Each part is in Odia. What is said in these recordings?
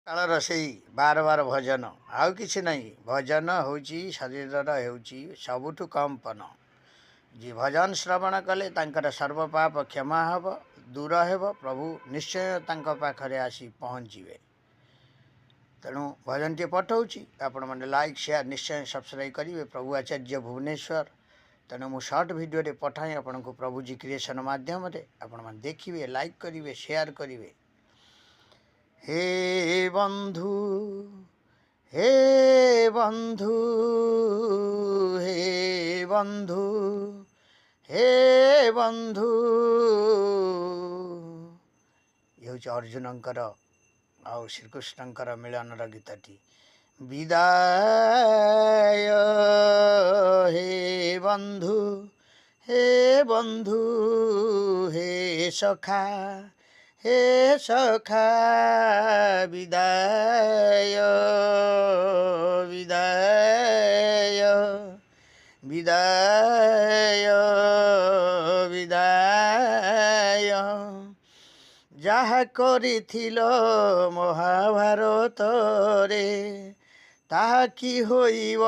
କାଳର ସେଇ ବାର ବାର ଭଜନ ଆଉ କିଛି ନାହିଁ। ଭଜନ ହେଉଛି ଶରୀରର ହେଉଛି ସବୁଠୁ କମ୍ ପନ। ଯିଏ ଭଜନ ଶ୍ରବଣ କଲେ ତାଙ୍କର ସର୍ବପାପ କ୍ଷମା ହେବ, ଦୂର ହେବ, ପ୍ରଭୁ ନିଶ୍ଚୟ ତାଙ୍କ ପାଖରେ ଆସି ପହଞ୍ଚିବେ। ତେଣୁ ଭଜନଟିଏ ପଠାଉଛି, ଆପଣମାନେ ଲାଇକ୍ ସେୟାର ନିଶ୍ଚୟ ସବସ୍କ୍ରାଇବ୍ କରିବେ। ପ୍ରଭୁ ଆଚାର୍ଯ୍ୟ ଭୁବନେଶ୍ୱର। ତେଣୁ ମୁଁ ସର୍ଟ ଭିଡ଼ିଓରେ ପଠାଏ ଆପଣଙ୍କୁ ପ୍ରଭୁଜୀ କ୍ରିଏସନ୍ ମାଧ୍ୟମରେ। ଆପଣମାନେ ଦେଖିବେ, ଲାଇକ୍ କରିବେ, ସେୟାର କରିବେ। हे बंधु, हे बंधु, हे बंधु, हे बंधु, ये हूँ अर्जुनंकर आउ श्रीकृष्णंकर मिलनर गीतटी। विदाय हे बंधु, हे बंधु, हे सखा, हे सखा, विदाय विदाय विदाय विदाय ଯାହା କରିଥିଲ ମହାଭାରତ ରେ ତାହା କି ହୋଇବ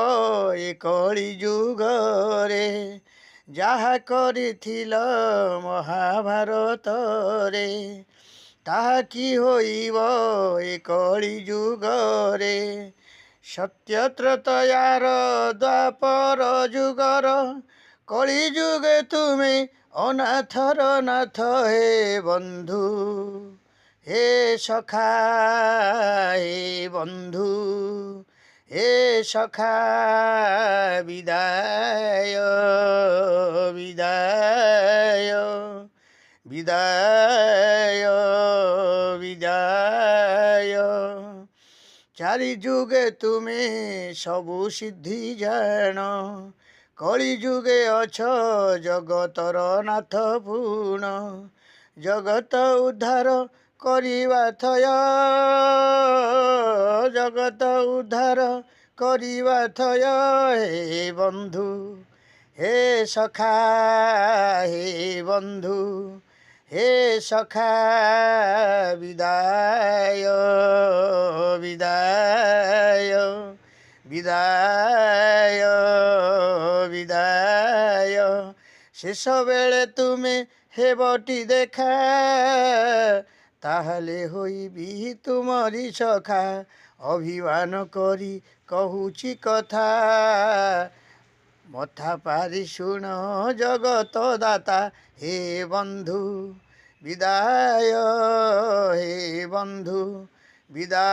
ଏ କଳି ଯୁଗରେ। ଯାହା କରିଥିଲ ମହାଭାରତ ରେ ତାହା କି ହୋଇବ ଏ କଳି ଯୁଗରେ। ସତ୍ୟତ୍ରତୟାର ଦ୍ୱାପର ଯୁଗର କଳି ଯୁগে ତୁମେ ଅନାଥର ନାଥ। ହେ ବନ୍ଧୁ, हे सखा, हे बंधु, हे सखा, विदाय विदाय विदाय विदाय। चारि जुगे तुमे सबु सिद्धि जान, कली जुगे अछ जगतर नाथ पूर्ण। जगत उद्धार करिवा थय, जगत उद्धार करिवा थय। हे बंधु, हे सखा, हे बंधु, हे सखा, विदाय विदाय विदाय विदाय। शेष बेले तुमे हेबटी देखा, ताहले होइबी तुमरी सखा। अभिमान करी कहूची कथा, मथा पारी शुण जगत दाता। हे बंधु, विदाय, हे बंधु, विदाय।